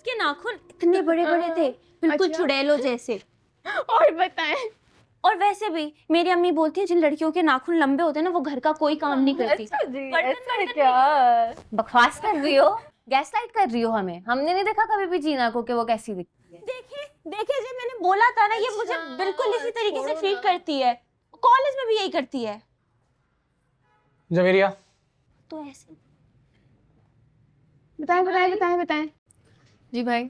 उसके नाखून इतने बड़े बड़े थे, बिल्कुल चुड़ैलों जैसे। और बताएं। और वैसे भी मेरी अम्मी बोलती है जिन लड़कियों के नाखून लंबे होते हैं ना वो घर का कोई काम नहीं करती। अच्छा जी, ऐसा है क्या? बकवास कर रही हो, गैसलाइट कर रही हो हमें। हमने नहीं देखा कभी भी जीना को कि वो कैसी दिखती है। देखे देखे जब मैंने बोला था ना ये मुझे बिल्कुल इसी तरीके से ट्रीट करती है, कॉलेज में भी यही करती है। जवेरिया, तो ऐसे बताएं। जी भाई।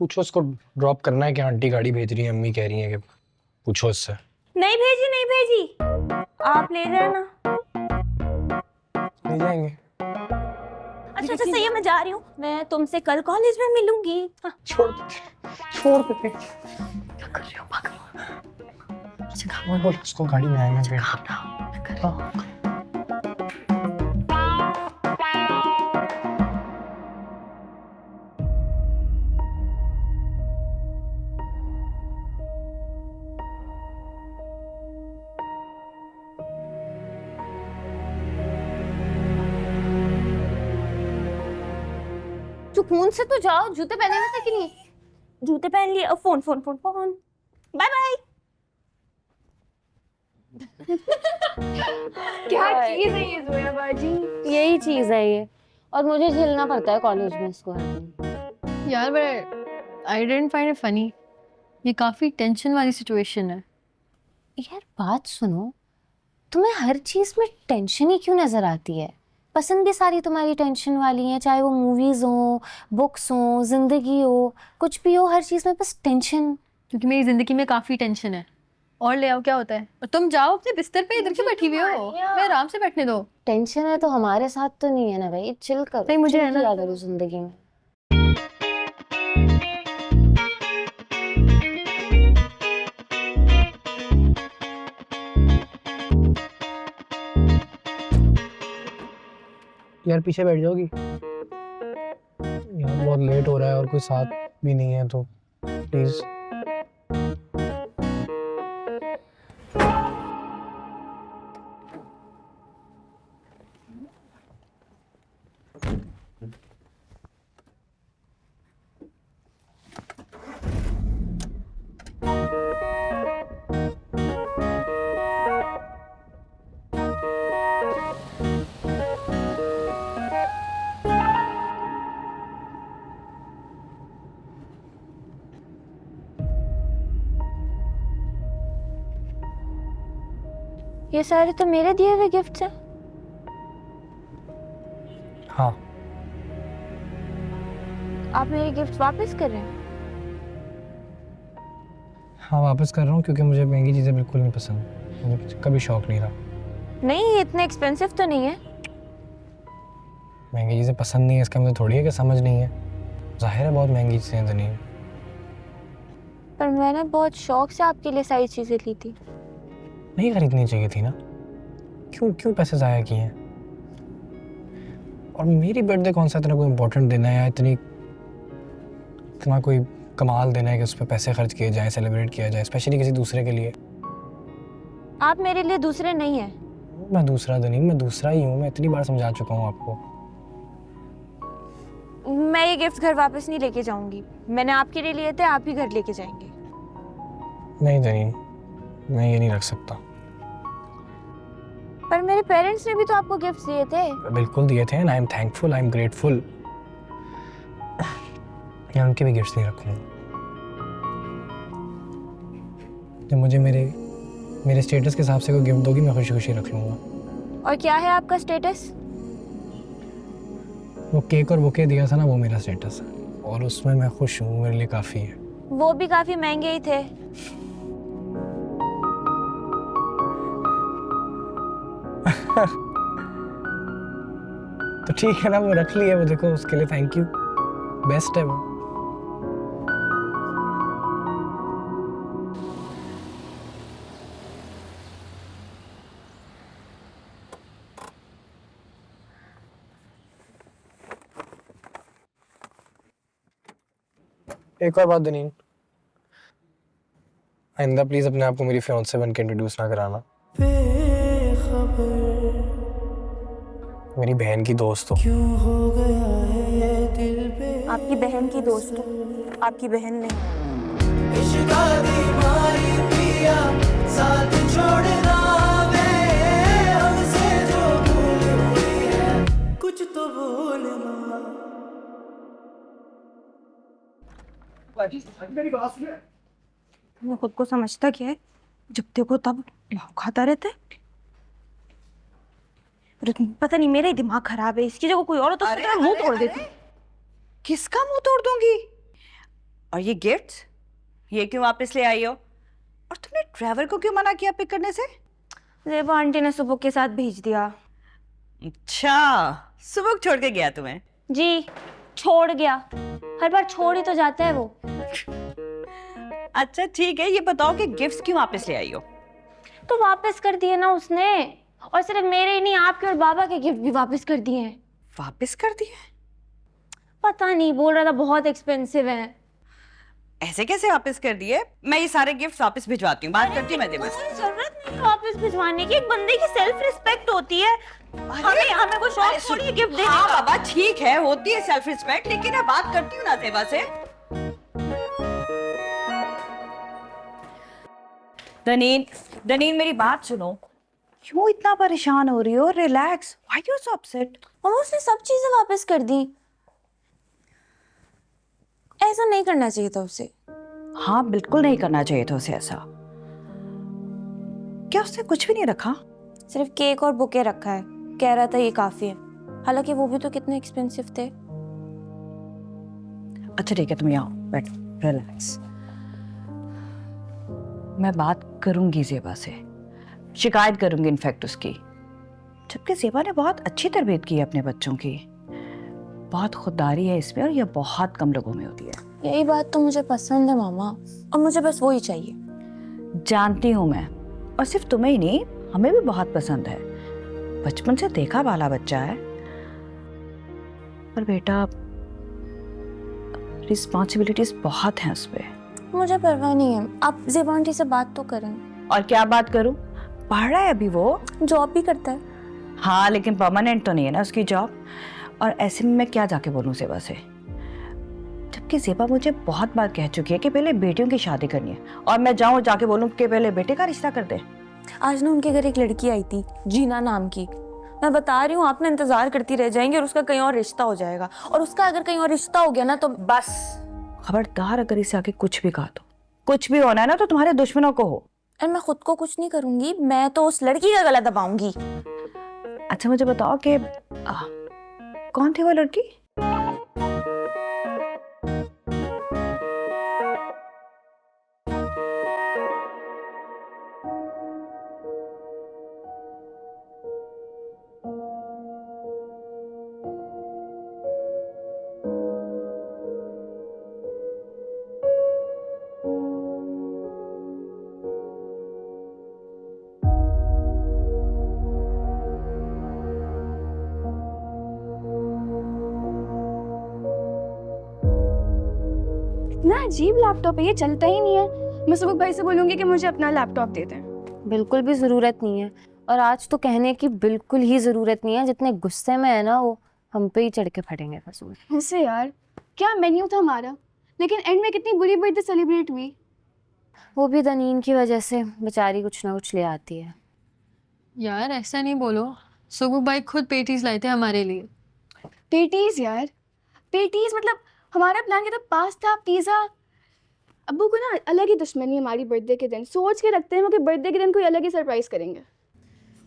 पूछो उसको ड्रॉप करना है कि आंटी गाड़ी भेज रही है, अम्मी कह रही है कि पूछो उससे। नहीं भेजी, आप ले जाना। ले जाएंगे। अच्छा सही है, मैं जा रही हूँ, मैं तुमसे कल कॉलेज में मिलूंगी। हाँ। छोड़ देते। क्या कर रही हो पागल? मैं बोल उसको गाड़ी में आएंगे फिर। सुकून से तो जाओ, जूते पहने हुए थे कि नहीं? जूते पहन लिए, फोन। Bye bye. क्या चीज है ये जोया बाजी? यही चीज है ये, और मुझे झेलना पड़ता है कॉलेज में इसको हर दिन। यार but I didn't find it funny. ये काफी टेंशन वाली सिचुएशन है। यार बात सुनो, तुम्हें हर चीज में टेंशन ही क्यों नजर आती है? पसंद भी सारी तुम्हारी टेंशन वाली हैं, चाहे वो मूवीज हो, बुक्स हो, जिंदगी हो, कुछ भी हो, हर चीज में बस टेंशन। क्योंकि मेरी जिंदगी में काफी टेंशन है। और ले आओ, क्या होता है? और तुम जाओ अपने बिस्तर पे, इधर क्यों बैठी हुई हो? मैं आराम से बैठने दो। टेंशन है तो हमारे साथ तो नहीं है ना भाई, चिल करो। नहीं, मुझे है ना। क्या करूँ जिंदगी में। यार पीछे बैठ जाओगी? यार बहुत लेट हो रहा है और कोई साथ भी नहीं है तो प्लीज। ये सारे तो मेरे दिए हुए गिफ्ट्स हैं। हाँ। आप मेरे गिफ्ट वापस कर रहे हैं? हाँ वापस कर रहा हूँ क्योंकि मुझे महंगी चीज़ें बिल्कुल नहीं पसंद, मुझे कभी शौक नहीं रहा। नहीं ये इतने एक्सपेंसिव तो नहीं है। महंगी चीज़ें पसंद नहीं है इसका मतलब थोड़ी है कि समझ नहीं है, जाहिर है बहुत महंगी चीज़ें तो नहीं। पर मैंने बहुत शौक से आपके लिए सारी चीजें ली थी। नहीं खरीदनी चाहिए थी ना, क्यों पैसे ज़ाया किए हैं? और मेरी बर्थडे कौन सा इतना कोई इम्पोर्टेंट दिन है या इतना कोई कमाल देना है कि उस पर पैसे खर्च किए जाएं, सेलिब्रेट किया जाए, स्पेशली किसी दूसरे के लिए। आप मेरे लिए दूसरे नहीं हैं। मैं दूसरा तो नहीं, मैं दूसरा ही हूँ, मैं इतनी बार समझा चुका हूँ आपको। मैं ये गिफ्ट घर वापस नहीं लेके जाऊंगी, मैंने आपके लिए लिए थे, आप ही घर लेके जाएंगे। नहीं जनीन, मैं ये नहीं रख सकता। पर मेरे पेरेंट्स ने भी तो आपको गिफ्ट दिए थे। बिल्कुल दिए थे, and I am thankful, I am grateful. मैं उनके भी गिफ्ट्स नहीं रखूंगा। जब मुझे मेरे स्टेटस के हिसाब से कोई गिफ्ट दोगी मैं खुशी खुशी रख लूंगा। और क्या है आपका स्टेटस? वो केक और बुके दिया था ना, वो मेरा स्टेटस है और उसमें मैं खुश हूँ, मेरे लिए काफ़ी है। वो भी काफी महंगे ही थे। तो ठीक है ना, वो रख लिया, वो देखो उसके लिए थैंक यू, बेस्ट है वो। एक और बात दनीन, आइंदा प्लीज अपने आप को मेरी फियांसे बन के इंट्रोड्यूस ना कराना। मेरी बहन की दोस्त हो। आपकी बहन की आपकी दोस्त हूँ, आपकी बहन नहीं। कुछ तो बोलना। वो खुद को समझता क्या है, जब देखो तब लाभ खाता रहता है। पता नहीं मेरा ही दिमाग खराब है, इसकी जगह कोई और हो तो उसका मुंह तोड़ देती। किसका मुंह तोड़ दूंगी? और ये गिफ्ट्स, ये क्यों वापस ले आई हो? और तुमने ड्राइवर को क्यों मना किया पिक करने से? जेबा आंटी ने सुबह के साथ भेज दिया। अच्छा, सुबह छोड़ के गया तुम्हें? जी, छोड़ गया। हर बार छोड़ ही तो जाता है वो। अच्छा ठीक है, ये बताओ कि गिफ्ट्स क्यों वापस ले आई हो? तो वापस कर दिए ना उसने, और सिर्फ मेरे ही नहीं, आपके और बाबा के गिफ्ट भी वापस कर दिए हैं। वापस कर दिए? पता नहीं, बोल रहा था बहुत एक्सपेंसिव है। ऐसे कैसे वापस कर दिए? मैं ये सारे गिफ्ट्स वापस भिजवाती हूँ, बात करती हूँ मैं दिमाग। कोई जरूरत नहीं वापस भिजवाने की, एक बंदे की सेल्फ रिस्पेक्ट होती है। हमें कोई शौक थोड़ी है गिफ्ट देने हाँ का। बाबा ठीक है, होती है सेल्फ रिस्पेक्ट, लेकिन मैं बात करती हूँ ना सेवा से। दनीन मेरी बात सुनो, क्यों इतना परेशान हो रही हो? Relax, why you so upset? और उसने सब चीजें वापस कर दी। ऐसा नहीं करना चाहिए था उसे। हाँ बिल्कुल नहीं करना चाहिए था उसे ऐसा। क्या उसने कुछ भी नहीं रखा? सिर्फ केक और बुके रखा है, कह रहा था ये काफी है, हालांकि वो भी तो कितने एक्सपेंसिव थे। अच्छा ठीक है, तुम यहाँ बैठो, रिलैक्स। मैं बात करूंगी ज़ेबा से, शिकायत करूंगी इनफैक्ट उसकी। जबकि ज़ेबा ने बहुत अच्छी तरबियत की है अपने बच्चों की, बहुत खुददारी है इसमें, और ये बहुत कम लोगों में होती है। यही बात तो मुझे पसंद है मामा, और मुझे बस वो ही चाहिए। जानती हूँ मैं, और सिर्फ तुम्हें ही नहीं, हमें भी बहुत पसंद है। बचपन से देखा वाला बच्चा है, पर बेटा रिस्पॉन्सिबिलिटीज बहुत हैं उस पर। मुझे परवाह नहीं है, आप ज़ेबा आंटी से बात तो करें। और क्या बात करूं? पढ़ रहा है अभी वो, जॉब भी करता है। हाँ लेकिन परमानेंट तो नहीं है ना उसकी जॉब। और ऐसे में मैं क्या जाके बोलूं ज़ेबा से, जबकि ज़ेबा मुझे बहुत बार कह चुकी है कि पहले बेटियों की शादी करनी है, और मैं जाऊं जाके बोलूं कि पहले बेटे का रिश्ता कर दे। आज ना उनके घर एक लड़की आई थी, जीना नाम की। मैं बता रही हूँ, आप ना इंतजार करती रह जाएंगे और उसका कहीं और रिश्ता हो जाएगा, और उसका अगर कहीं और रिश्ता हो गया ना तो बस खबरदार, अगर इसे आके कुछ भी कहा तो, कुछ भी होना है ना तो तुम्हारे दुश्मनों को हो। और मैं खुद को कुछ नहीं करूंगी, मैं तो उस लड़की का गला दबाऊंगी। अच्छा मुझे बताओ कि कौन थी वो लड़की? इतना अजीब लैपटॉप है, ये चलता ही नहीं है। मैं सुबह भाई से बोलूंगी कि मुझे अपना लैपटॉप दे दें। बिल्कुल भी ज़रूरत नहीं है, और आज तो कहने की बिल्कुल ही ज़रूरत नहीं है। जितने गुस्से में है ना वो हम पे ही चढ़ के फटेंगे फसूल। ऐसे यार, क्या मेन्यू था हमारा, लेकिन एंड में कितनी बुरी बर्थडे सेलिब्रेट हुई। वो भी दनीन की वजह से, बेचारी कुछ ना कुछ ले आती है। यार ऐसा नहीं बोलो, सुबह भाई खुद पेटीज लाए थे हमारे लिए। पेटीज यार, पेटीज मतलब हमारा प्लान क्या था, पास्ता पिज़्ज़ा। अब्बू को ना अलग ही दुश्मनी है हमारी बर्थडे के दिन, सोच के रखते हैं वो कि बर्थडे के दिन कोई अलग ही सरप्राइज करेंगे।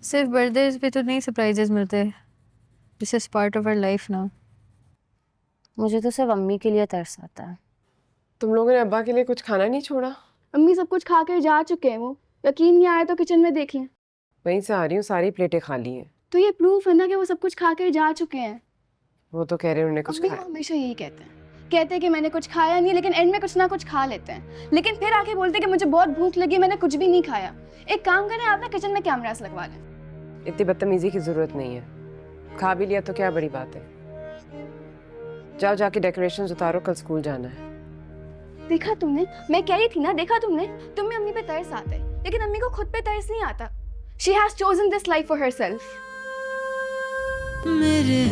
सिर्फ बर्थडे पे तो नहीं सरप्राइजेस मिलते, this is part of our life ना। मुझे तो सिर्फ अम्मी के लिए तरस आता है। तुम लोगों ने अब्बा के लिए कुछ खाना नहीं छोड़ा? अम्मी सब कुछ खा कर जा चुके हैं, वो यकीन नहीं आया तो किचन में देख लें। वहीं से आ रही हूँ, सारी प्लेटें खाली हैं। तो ये प्रूफ है ना कि वो सब कुछ खा कर जा चुके हैं। वो तो कह रहे हैं उन्होंने कुछ अम्मी खाया। हमेशा यही कहते हैं कि मैंने कुछ खाया नहीं, लेकिन एंड में कुछ ना कुछ खा लेते हैं, लेकिन फिर आके बोलते हैं कि मुझे बहुत भूख लगी, मैंने कुछ भी नहीं खाया। एक काम करें, आप ना किचन में कैमरास लगवा लें। इतनी बदतमीजी की जरूरत नहीं है, खा भी लिया तो क्या बड़ी बात है। जाओ जाके डेकोरेशंस उतारो, कल स्कूल जाना है। देखा तुमने, मैं कह रही थी ना, देखा तुमने, तुम्हें अम्मी पे तरस आता है, लेकिन अम्मी को खुद पे तरस नहीं आता। She has chosen this life for herself. मेरे